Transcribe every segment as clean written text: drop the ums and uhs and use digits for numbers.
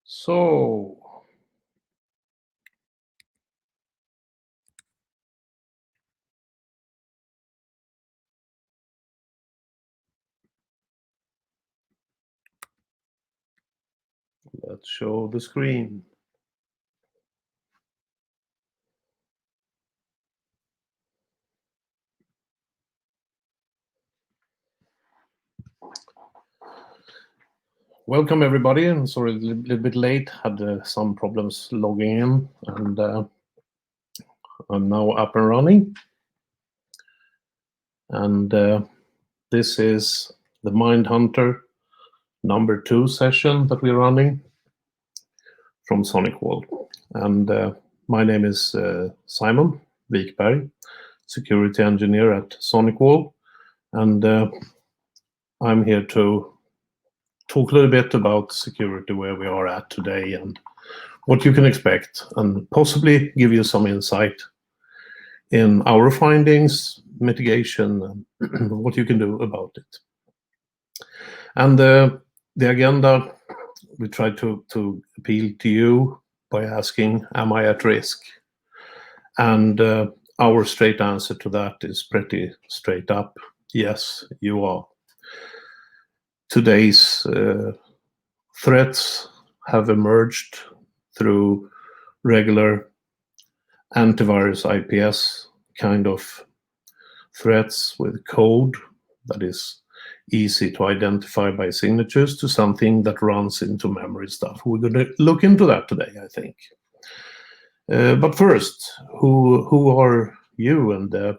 So, let's show the screen. Welcome everybody, and sorry a little bit late, had some problems logging in, and I'm now up and running. And this is the Mindhunter number 2 session that we're running from Sonic Wall. And my name is Simon Wikberg, security engineer at Sonic Wall, and I'm here to talk a little bit about security, where we are at today and what you can expect, and possibly give you some insight in our findings, mitigation, and what you can do about it. And the agenda, we try to appeal to you by asking, am I at risk? And our straight answer to that is pretty straight up, yes, you are. Today's threats have emerged through regular antivirus IPS kind of threats with code that is easy to identify by signatures to something that runs into memory stuff. We're going to look into that today, I think. But first, who are you, and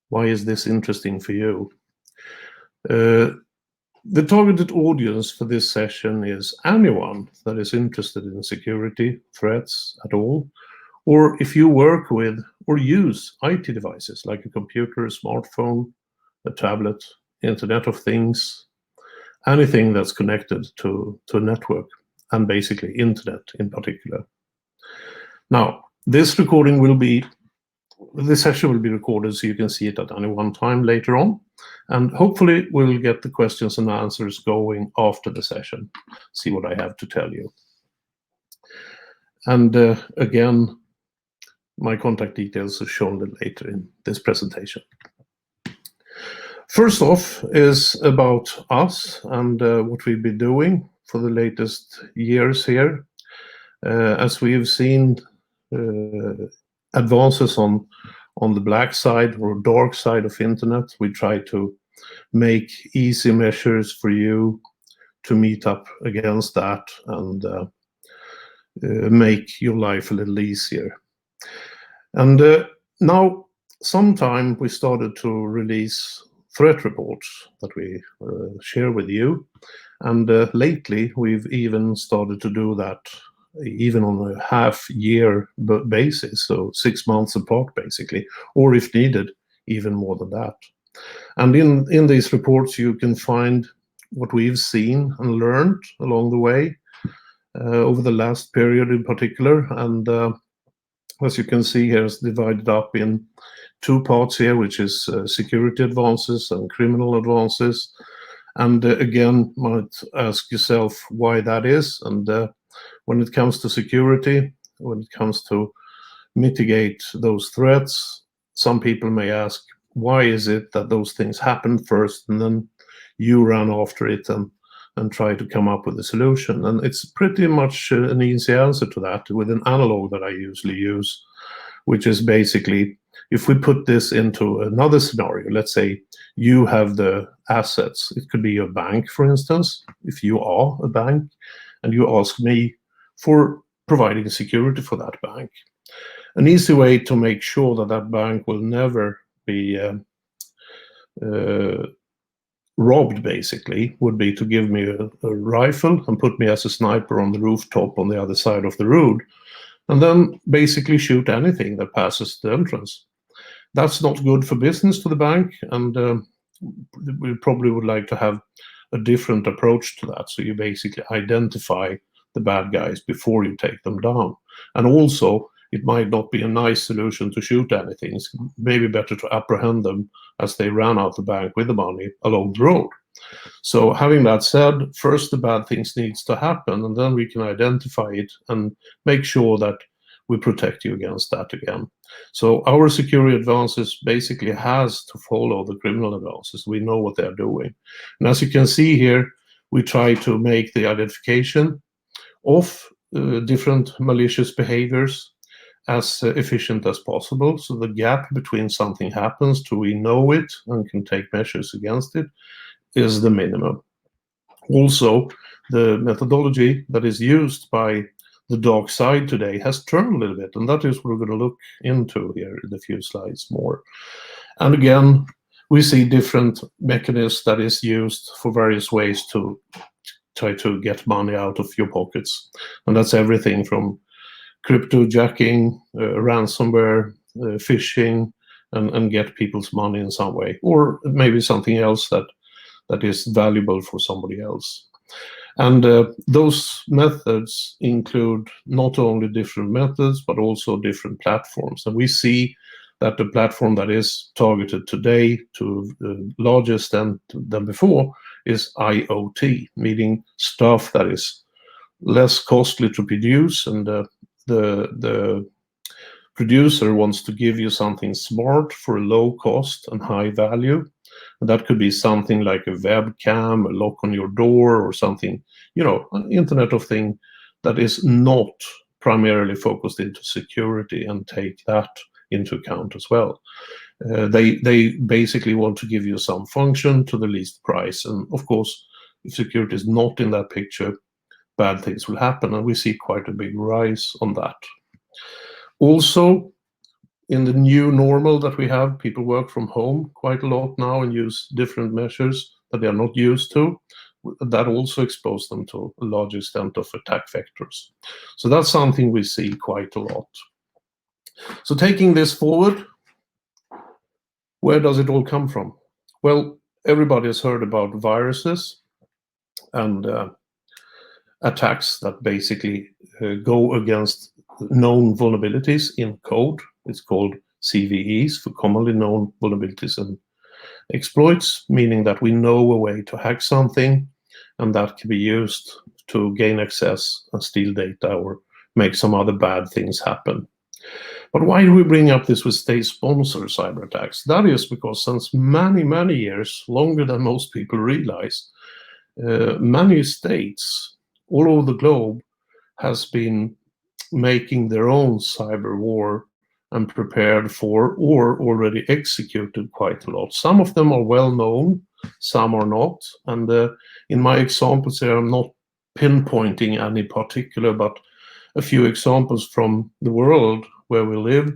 why is this interesting for you? The targeted audience for this session is anyone that is interested in security threats at all, or if you work with or use IT devices like a computer, a smartphone, a tablet, Internet of Things, anything that's connected to a network, and basically Internet in particular. Now, this session will be recorded so you can see it at any one time later on. And hopefully we'll get the questions and answers going after the session, see what I have to tell you. And again, my contact details are shown later in this presentation. First off is about us and what we've been doing for the latest years here. As we have seen advances on the black side or dark side of internet, we try to make easy measures for you to meet up against that and make your life a little easier. And now, sometime we started to release threat reports that we share with you. And lately, we've even started to do that even on a half-year basis, so 6 months apart, basically, or if needed, even more than that. And in these reports, you can find what we've seen and learned along the way over the last period in particular. And as you can see here, it's divided up in 2 parts here, which is security advances and criminal advances. And again, you might ask yourself why that is. And when it comes to security, when it comes to mitigate those threats, some people may ask, why is it that those things happen first and then you run after it and try to come up with a solution? And it's pretty much an easy answer to that with an analog that I usually use, which is basically, if we put this into another scenario, let's say you have the assets. It could be a bank, for instance, if you are a bank, and you ask me for providing security for that bank. An easy way to make sure that that bank will never be robbed, basically, would be to give me a rifle and put me as a sniper on the rooftop on the other side of the road, and then basically shoot anything that passes the entrance. That's not good for business to the bank, and we probably would like to have a different approach to that. So you basically identify the bad guys before you take them down. And also, it might not be a nice solution to shoot anything. It's maybe better to apprehend them as they ran out the bank with the money along the road. So having that said, first the bad things needs to happen, and then we can identify it and make sure that we protect you against that again. So our security advances basically has to follow the criminal advances. We know what they're doing. And as you can see here, we try to make the identification of different malicious behaviors as efficient as possible. So the gap between something happens to we know it and can take measures against it is the minimum. Also, the methodology that is used by the dark side today has turned a little bit, and that is what we're going to look into here in a few slides more. And again, we see different mechanisms that is used for various ways to try to get money out of your pockets. And that's everything from cryptojacking, ransomware, phishing, and get people's money in some way, or maybe something else that is valuable for somebody else. And those methods include not only different methods, but also different platforms. And we see that the platform that is targeted today to the larger extent than before is IoT, meaning stuff that is less costly to produce, and the producer wants to give you something smart for a low cost and high value. And that could be something like a webcam, a lock on your door, or something, an Internet of Things that is not primarily focused into security, and take that into account as well. They basically want to give you some function to the least price. And of course, if security is not in that picture, bad things will happen. And we see quite a big rise on that. Also, in the new normal that we have, people work from home quite a lot now and use different measures that they are not used to. That also exposes them to a large extent of attack vectors. So that's something we see quite a lot. So taking this forward, where does it all come from? Well, everybody has heard about viruses and attacks that basically go against known vulnerabilities in code. It's called CVEs, for commonly known vulnerabilities and exploits, meaning that we know a way to hack something, and that can be used to gain access and steal data or make some other bad things happen. But why do we bring up this with state-sponsored cyber attacks? That is because since many, many years, longer than most people realize, many states all over the globe has been making their own cyber war and prepared for or already executed quite a lot. Some of them are well known, some are not. And in my examples here, I'm not pinpointing any particular, but a few examples from the world where we live,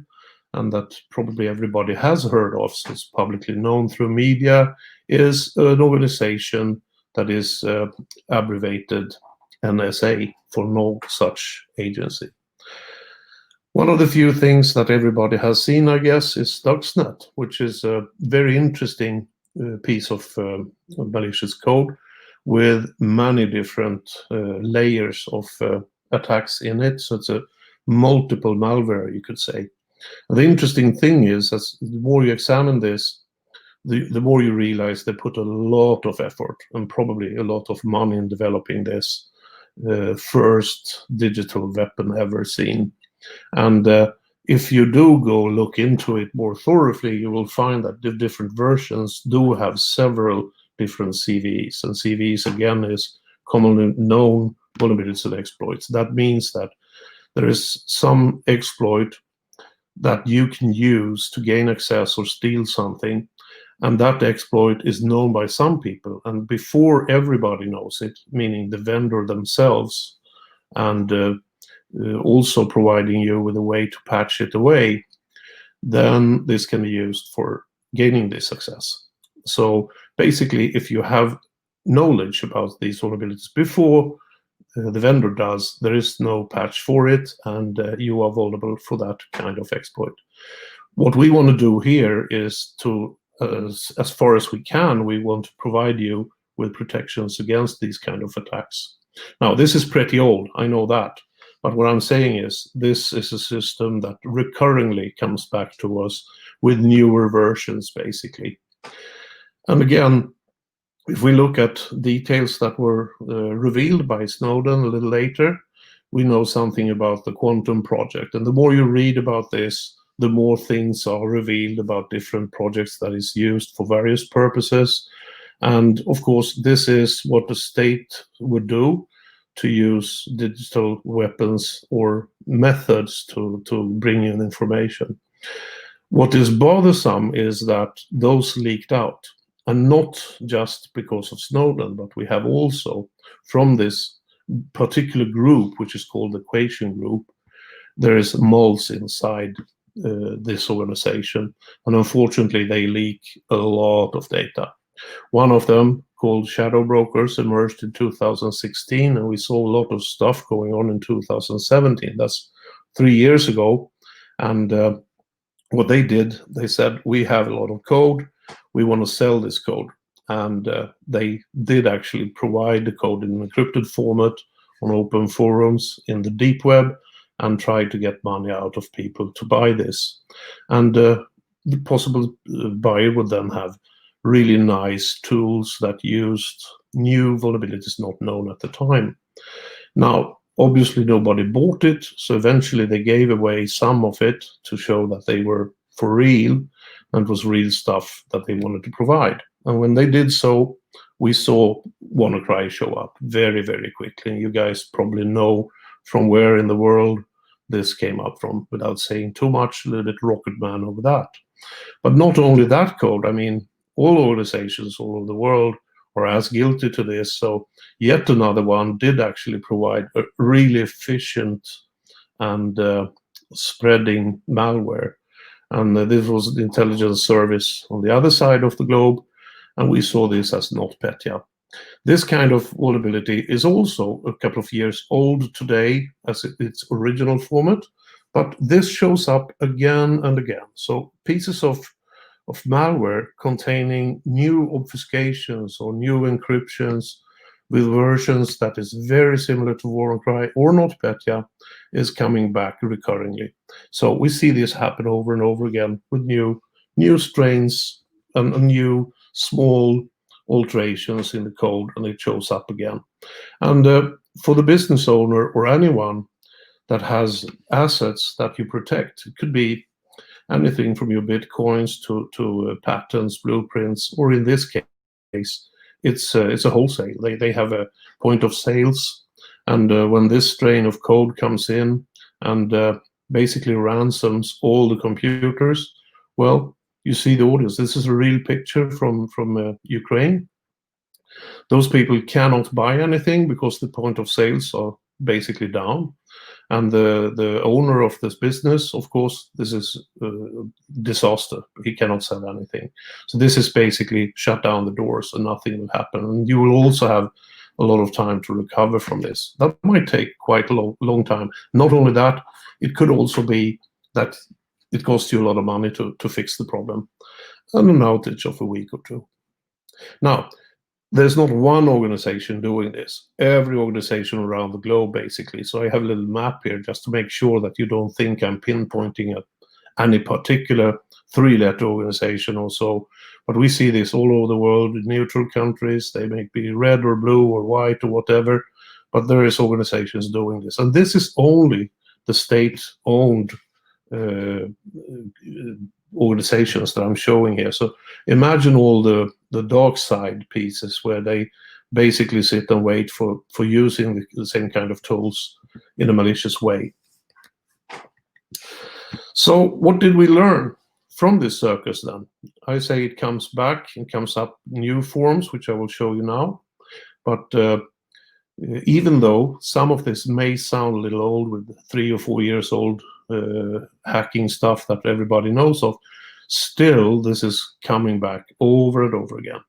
and that probably everybody has heard of, so it's publicly known through media, is an organization that is abbreviated NSA, for no such agency. One of the few things that everybody has seen, I guess, is Stuxnet, which is a very interesting piece of malicious code with many different layers of attacks in it. So it's a multiple malware, you could say. And the interesting thing is, as the more you examine this, the more you realize they put a lot of effort and probably a lot of money in developing this first digital weapon ever seen. And if you do go look into it more thoroughly, you will find that the different versions do have several different CVEs. And CVEs, again, is commonly known vulnerabilities and exploits. That means that there is some exploit that you can use to gain access or steal something, and that exploit is known by some people. And before everybody knows it, meaning the vendor themselves, and also providing you with a way to patch it away, then this can be used for gaining this success. So basically, if you have knowledge about these vulnerabilities before the vendor does, there is no patch for it, and you are vulnerable for that kind of exploit. What we want to do here is to, as far as we can, we want to provide you with protections against these kind of attacks. Now, this is pretty old, I know that. But what I'm saying is, this is a system that recurringly comes back to us with newer versions, basically. And again, If we look at details that were revealed by Snowden a little later, we know something about the quantum project. And the more you read about this, the more things are revealed about different projects that is used for various purposes. And of course, this is what the state would do to use digital weapons or methods to bring in information. What is bothersome is that those leaked out, and not just because of Snowden, but we have also from this particular group, which is called the Equation Group, there is moles inside this organization, and unfortunately they leak a lot of data. One of them, called Shadow Brokers, emerged in 2016, and we saw a lot of stuff going on in 2017. That's 3 years ago. And what they did, they said, we have a lot of code, we want to sell this code. And they did actually provide the code in an encrypted format on open forums in the deep web and tried to get money out of people to buy this. And the possible buyer would then have really nice tools that used new vulnerabilities not known at the time. Now, obviously nobody bought it, so eventually they gave away some of it to show that they were for real and was real stuff that they wanted to provide. And when they did so, we saw WannaCry show up very, very quickly. And you guys probably know from where in the world this came up from without saying too much, a little bit Rocket Man over that. But not only that code, I mean, all organizations all over the world are as guilty to this. So yet another one did actually provide a really efficient and spreading malware. And this was the intelligence service on the other side of the globe. And we saw this as NotPetya. This kind of vulnerability is also a couple of years old today as its original format, but this shows up again and again. So pieces of malware containing new obfuscations or new encryptions with versions that is very similar to WannaCry or NotPetya is coming back recurringly. So we see this happen over and over again with new strains and new small alterations in the code, and it shows up again. And for the business owner or anyone that has assets that you protect, it could be anything from your bitcoins to patents, blueprints, or in this case, it's a wholesale. They have a point of sales, and when this strain of code comes in and basically ransoms all the computers, well, you see the audience. This is a real picture from Ukraine. Those people cannot buy anything because the point of sales are basically down. And the owner of this business, of course, this is a disaster. He cannot sell anything. So this is basically shut down the doors and nothing will happen. And you will also have a lot of time to recover from this. That might take quite a long time. Not only that, it could also be that it costs you a lot of money to fix the problem, and an outage of a week or two. Now, there's not one organization doing this. Every organization around the globe, basically. So I have a little map here just to make sure that you don't think I'm pinpointing at any particular three-letter organization or so. But we see this all over the world in neutral countries. They may be red or blue or white or whatever, but there is organizations doing this. And this is only the state-owned organizations that I'm showing here. So imagine all the dark side pieces where they basically sit and wait for using the same kind of tools in a malicious way. So what did we learn from this circus then? I say it comes back and comes up new forms, which I will show you now. But even though some of this may sound a little old, with 3 or 4 years old hacking stuff that everybody knows of, still this is coming back over and over again.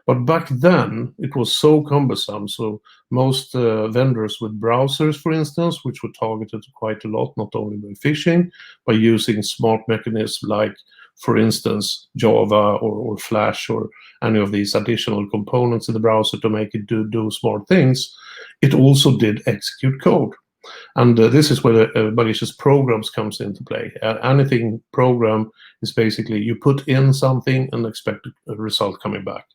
But back then it was so cumbersome, so most vendors with browsers, for instance, which were targeted quite a lot, not only by phishing, by using smart mechanisms like, for instance, Java or Flash or any of these additional components in the browser to make it do smart things, it also did execute code. And this is where malicious programs comes into play. Anything program is basically you put in something and expect a result coming back.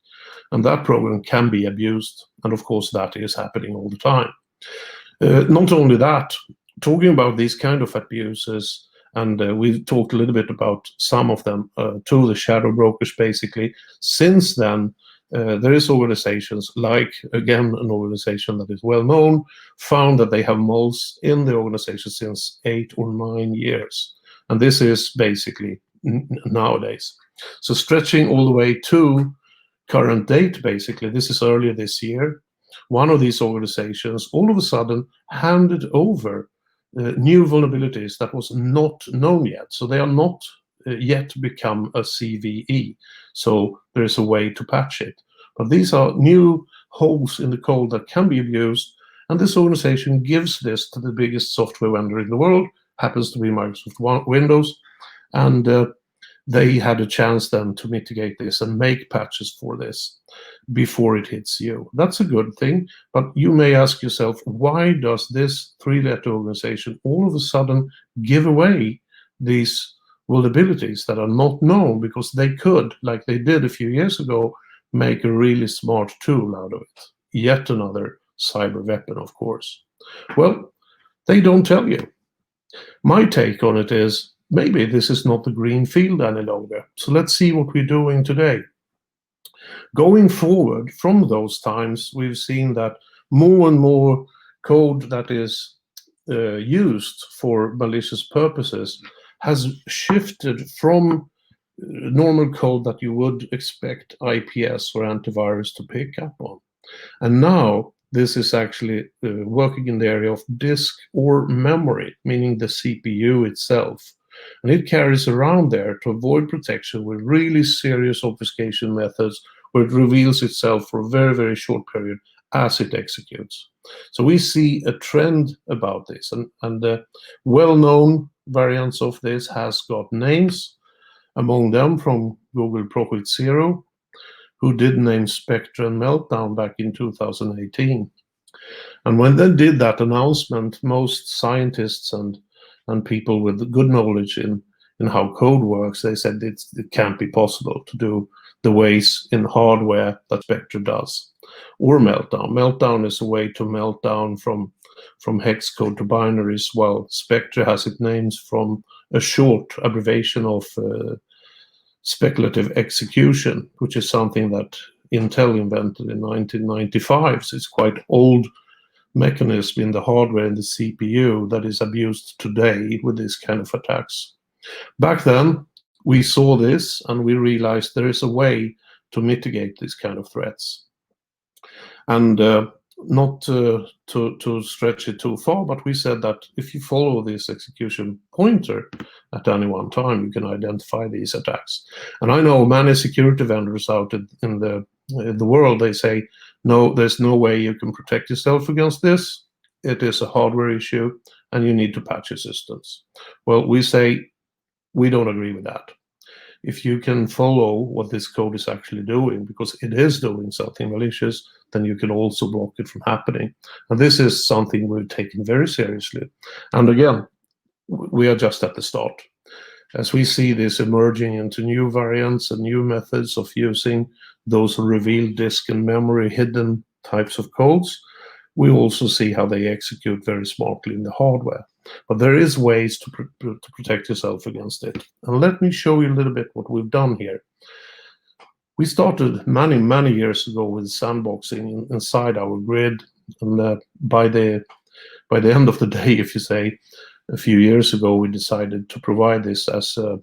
and that program can be abused. And of course, that is happening all the time. Not only that, talking about these kind of abuses, and we've talked a little bit about some of them to the shadow brokers, basically. Since then, there is organizations like, again, an organization that is well known, found that they have moles in the organization since 8 or 9 years. And this is basically nowadays. So stretching all the way to current date, basically, this is earlier this year, one of these organizations all of a sudden handed over new vulnerabilities that was not known yet. So they are not yet become a CVE. So there is a way to patch it. But these are new holes in the code that can be abused. And this organization gives this to the biggest software vendor in the world, happens to be Microsoft Windows. And they had a chance then to mitigate this and make patches for this before it hits you. That's a good thing, but you may ask yourself, why does this 3-letter organization all of a sudden give away these vulnerabilities that are not known? Because they could, like they did a few years ago, make a really smart tool out of it. Yet another cyber weapon, of course. Well, they don't tell you. My take on it is, maybe this is not the green field any longer. So let's see what we're doing today. Going forward from those times, we've seen that more and more code that is used for malicious purposes has shifted from normal code that you would expect IPS or antivirus to pick up on. And now this is actually working in the area of disk or memory, meaning the CPU itself. And it carries around there to avoid protection with really serious obfuscation methods, where it reveals itself for a very, very short period as it executes. So we see a trend about this, and well-known variants of this has got names, among them from Google Project Zero, who did name Spectre and Meltdown back in 2018. And when they did that announcement, most scientists and people with good knowledge in how code works, they said it can't be possible to do the ways in hardware that Spectre does. Or Meltdown. Meltdown is a way to melt down from hex code to binaries, while Spectre has its names from a short abbreviation of speculative execution, which is something that Intel invented in 1995. So it's quite old mechanism in the hardware and the CPU that is abused today with this kind of attacks. Back then, we saw this and we realized there is a way to mitigate these kind of threats. And not to stretch it too far, but we said that if you follow this execution pointer at any one time, you can identify these attacks. And I know many security vendors out in the world, they say, no, there's no way you can protect yourself against this. It is a hardware issue and you need to patch your systems. Well, we say we don't agree with that. If you can follow what this code is actually doing, because it is doing something malicious, then you can also block it from happening. And this is something we've taken very seriously. And again, we are just at the start. As we see this emerging into new variants and new methods of using those revealed disk and memory hidden types of codes, we also see how they execute very smartly in the hardware. But there is ways to protect yourself against it. And let me show you a little bit what we've done here. We started many, many years ago with sandboxing inside our grid. And by the end of the day, if you say, a few years ago, we decided to provide this as a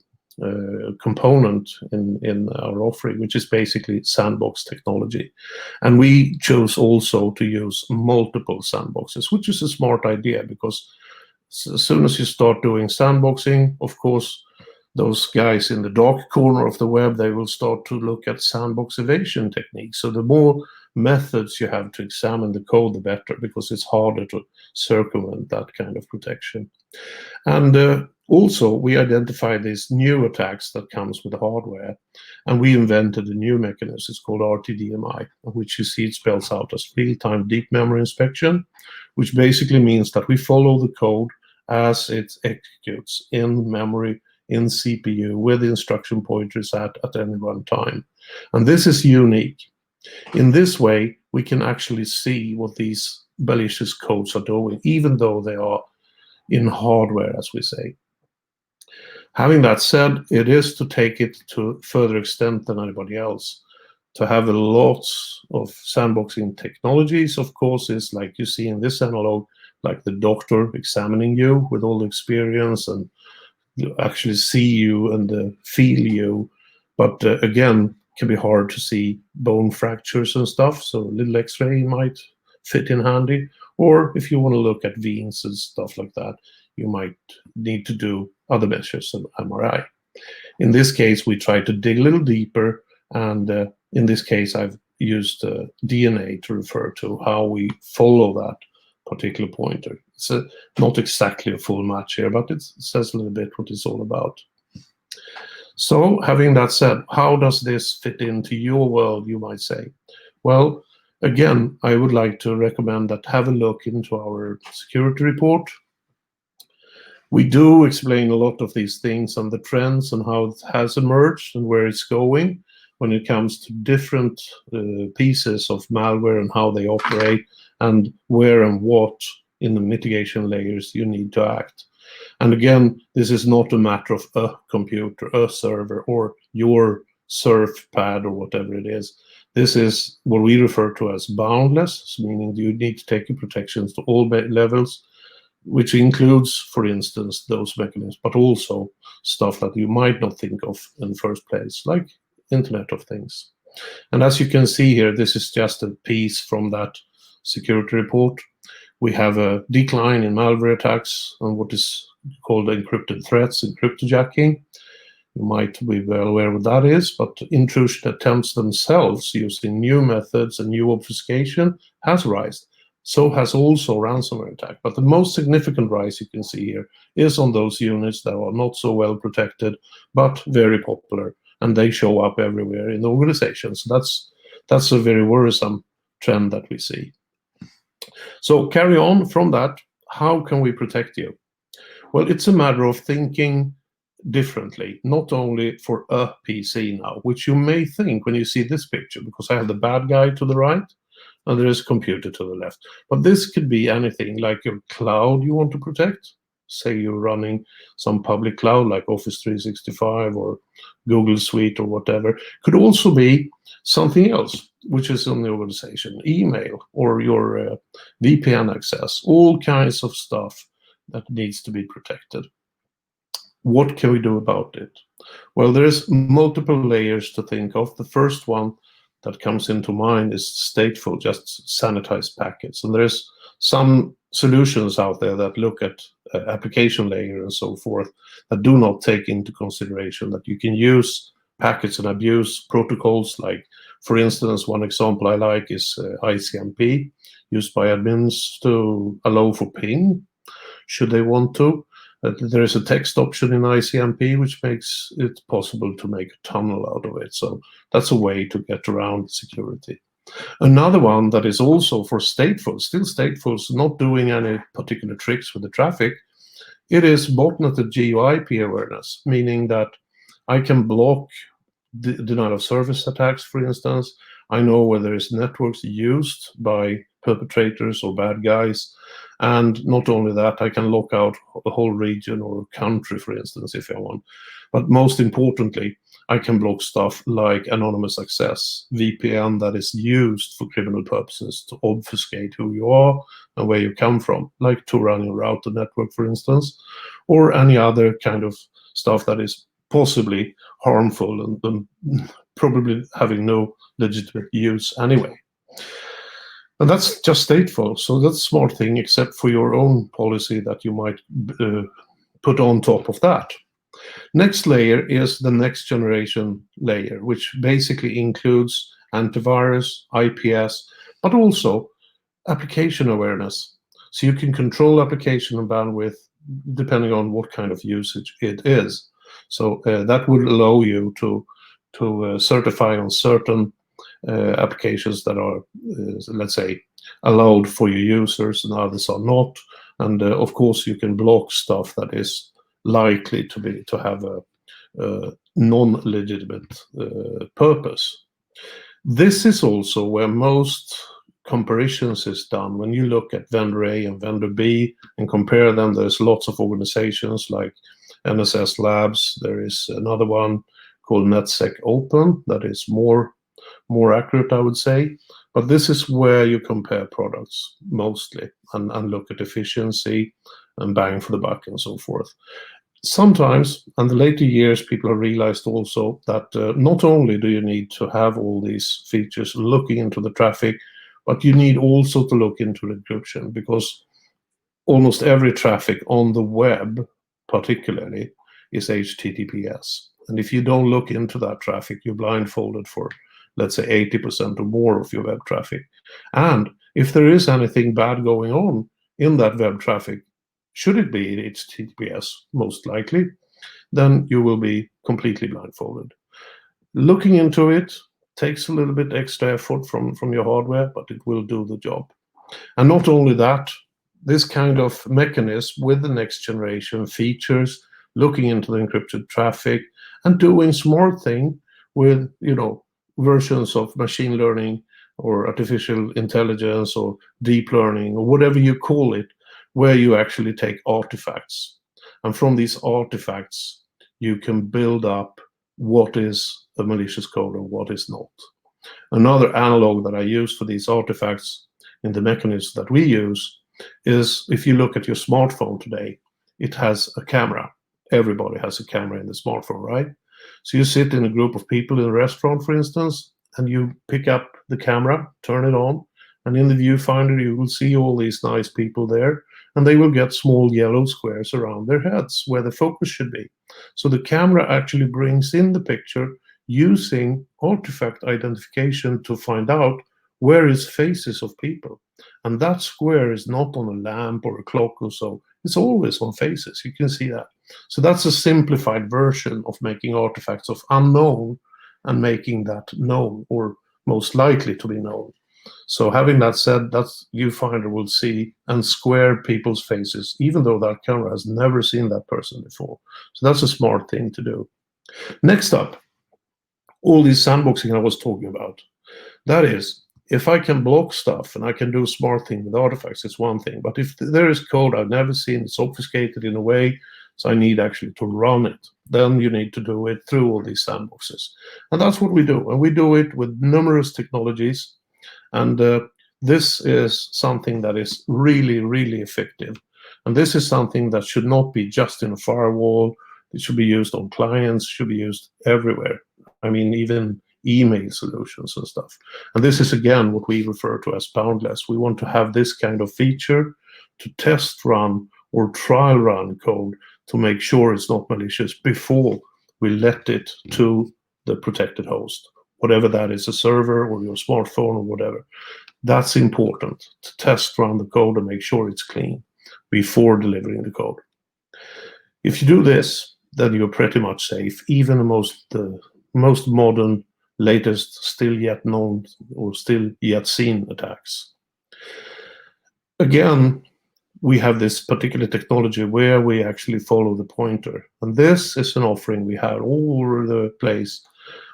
component in our offering, which is basically sandbox technology. And we chose also to use multiple sandboxes, which is a smart idea, because as soon as you start doing sandboxing, of course, those guys in the dark corner of the web, they will start to look at sandbox evasion techniques. So the more methods you have to examine the code, the better, because it's harder to circumvent that kind of protection. And also, we identify these new attacks that comes with the hardware, and we invented a new mechanism. It's called RTDMI, which you see it spells out as real-time deep memory inspection, which basically means that we follow the code as it executes in memory, in CPU, with the instruction pointers at any one time. And this is unique. In this way, we can actually see what these malicious codes are doing, even though they are in hardware, as we say. Having that said, it is to take it to further extent than anybody else. To have a lot of sandboxing technologies, of course, is like you see in this analog, like the doctor examining you with all the experience and actually see you and feel you. But again, it can be hard to see bone fractures and stuff, so a little X-ray might fit in handy. Or if you want to look at veins and stuff like that, you might need to do other measures of MRI. In this case, we try to dig a little deeper, and in this case, I've used DNA to refer to how we follow that particular pointer. It's not exactly a full match here, but it says a little bit what it's all about. So, having that said, how does this fit into your world, you might say? Well, again, I would like to recommend that have a look into our security report. We do explain a lot of these things and the trends and how it has emerged and where it's going when it comes to different pieces of malware and how they operate and where and what in the mitigation layers you need to act. And again, this is not a matter of a computer, a server, or your surf pad or whatever it is. This is what we refer to as boundless, meaning you need to take your protections to all levels, which includes, for instance, those mechanisms, but also stuff that you might not think of in the first place, like Internet of Things. And as you can see here, this is just a piece from that security report. We have a decline in malware attacks on what is called encrypted threats, cryptojacking. You might be well aware what that is, but intrusion attempts themselves using new methods and new obfuscation has risen. So has also ransomware attack. But the most significant rise you can see here is on those units that are not so well protected, but very popular, and they show up everywhere in the organization. So that's a very worrisome trend that we see. So carry on from that. How can we protect you? Well, it's a matter of thinking differently, not only for a PC now, which you may think when you see this picture, because I have the bad guy to the right, and there is a computer to the left. But this could be anything, like your cloud you want to protect. Say you're running some public cloud like Office 365 or Google Suite or whatever. Could also be something else, which is in the organization, email or your VPN access, all kinds of stuff that needs to be protected. What can we do about it? Well, there's multiple layers to think of. The first one that comes into mind is stateful, just sanitized packets. And there's some solutions out there that look at application layer and so forth that do not take into consideration that you can use packets and abuse protocols. Like, for instance, one example I like is ICMP, used by admins to allow for ping, should they want to. There is a text option in ICMP which makes it possible to make a tunnel out of it. So that's a way to get around security. Another one that is also for stateful, still stateful, so not doing any particular tricks with the traffic, it is botneted GUIP awareness, meaning that I can block denial of service attacks, for instance. I know where there is networks used by perpetrators or bad guys. And not only that, I can lock out a whole region or country, for instance, if I want. But most importantly, I can block stuff like anonymous access, VPN that is used for criminal purposes to obfuscate who you are and where you come from, like to run your router network, for instance, or any other kind of stuff that is possibly harmful and probably having no legitimate use anyway. And that's just stateful, so that's a smart thing, except for your own policy that you might put on top of that. Next layer is the next generation layer, which basically includes antivirus, IPS, but also application awareness. So you can control application and bandwidth depending on what kind of usage it is. So that would allow you to certify on certain applications that are, let's say, allowed for your users and others are not. And of course, you can block stuff that is likely to have a non-legitimate purpose. This is also where most comparisons is done. When you look at vendor A and vendor B and compare them, there's lots of organizations like NSS Labs. There is another one called NetSec Open that is more accurate, I would say. But this is where you compare products mostly and look at efficiency and bang for the buck and so forth. Sometimes, in the later years, people have realized also that not only do you need to have all these features looking into the traffic, but you need also to look into encryption, because almost every traffic on the web, particularly, is HTTPS. And if you don't look into that traffic, you're blindfolded for, let's say, 80% or more of your web traffic. And if there is anything bad going on in that web traffic, should it be HTTPS, most likely, then you will be completely blindfolded. Looking into it takes a little bit extra effort from your hardware, but it will do the job. And not only that, this kind of mechanism with the next generation features, looking into the encrypted traffic and doing smart thing with, versions of machine learning or artificial intelligence or deep learning or whatever you call it, where you actually take artifacts. And from these artifacts, you can build up what is a malicious code and what is not. Another analog that I use for these artifacts in the mechanism that we use is, if you look at your smartphone today, it has a camera. Everybody has a camera in the smartphone, right? So you sit in a group of people in a restaurant, for instance, and you pick up the camera, turn it on, and in the viewfinder you will see all these nice people there, and they will get small yellow squares around their heads where the focus should be. So the camera actually brings in the picture using artifact identification to find out where is faces of people. And that square is not on a lamp or a clock or so. It's always on faces. You can see that. So that's a simplified version of making artifacts of unknown and making that known, or most likely to be known. So having that said, that viewfinder will see and square people's faces, even though that camera has never seen that person before. So that's a smart thing to do. Next up, all these sandboxing I was talking about. That is, if I can block stuff and I can do a smart thing with artifacts, it's one thing. But if there is code I've never seen, it's obfuscated in a way, so I need actually to run it, then you need to do it through all these sandboxes. And that's what we do. And we do it with numerous technologies. And this is something that is really, really effective. And this is something that should not be just in a firewall. It should be used on clients, should be used everywhere. I mean, even email solutions and stuff. And this is, again, what we refer to as boundless. We want to have this kind of feature to test run or trial run code to make sure it's not malicious before we let it to the protected host, whatever that is, a server or your smartphone or whatever. That's important, to test run the code and make sure it's clean before delivering the code. If you do this, then you're pretty much safe, even the most modern, latest, still yet known or still yet seen attacks. Again, we have this particular technology where we actually follow the pointer. And this is an offering we have all over the place,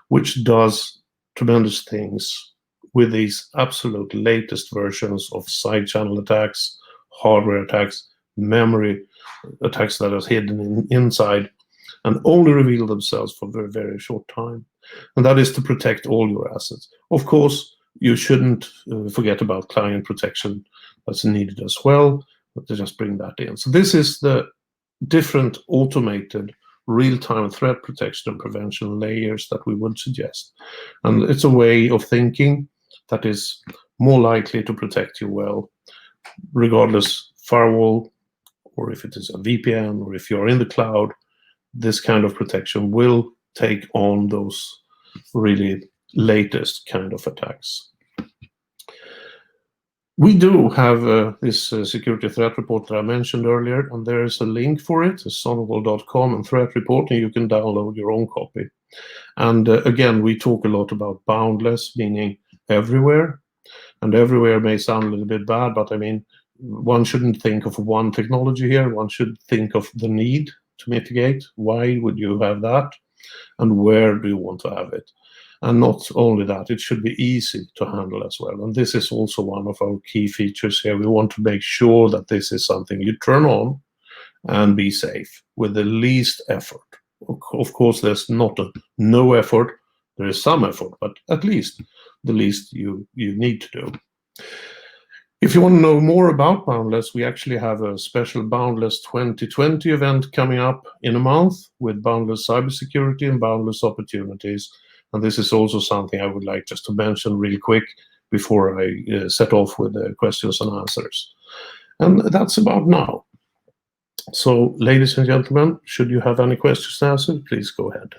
which does tremendous things with these absolute latest versions of side channel attacks, hardware attacks, memory attacks that are hidden inside and only reveal themselves for a very, very short time. And that is to protect all your assets. Of course, you shouldn't forget about client protection that's needed as well, but to just bring that in. So this is the different automated real-time threat protection and prevention layers that we would suggest. And it's a way of thinking that is more likely to protect you well, regardless firewall, or if it is a VPN, or if you're in the cloud. This kind of protection will take on those really latest kind of attacks. We do have this security threat report that I mentioned earlier, and there is a link for it, sonarwall.com and threat report, and you can download your own copy. And again, we talk a lot about boundless, meaning everywhere. And everywhere may sound a little bit bad, but I mean, one shouldn't think of one technology here. One should think of the need to mitigate. Why would you have that? And where do you want to have it? And not only that, it should be easy to handle as well. And this is also one of our key features here. We want to make sure that this is something you turn on and be safe with the least effort. Of course, there's not a no effort. There is some effort, but at least the least you need to do. If you want to know more about Boundless, we actually have a special Boundless 2020 event coming up in a month with Boundless Cybersecurity and Boundless Opportunities. And this is also something I would like just to mention real quick before I set off with the questions and answers. And that's about now. So, ladies and gentlemen, should you have any questions to answer, please go ahead.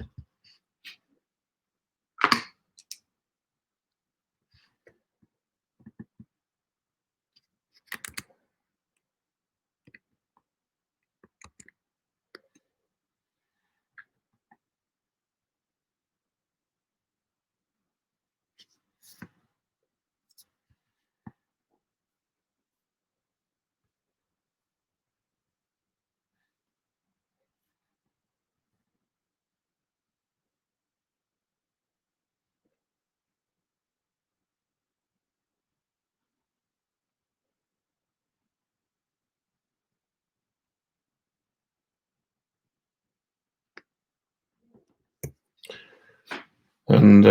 And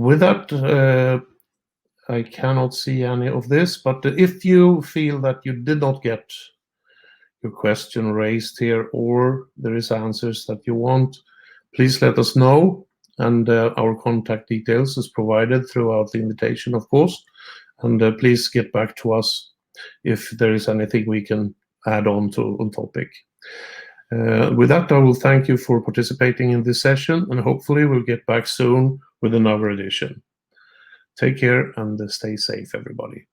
with that, I cannot see any of this, but if you feel that you did not get your question raised here or there is answers that you want, please let us know. And our contact details is provided throughout the invitation, of course. And please get back to us if there is anything we can add on topic. With that, I will thank you for participating in this session, and hopefully we'll get back soon with another edition. Take care and stay safe, everybody.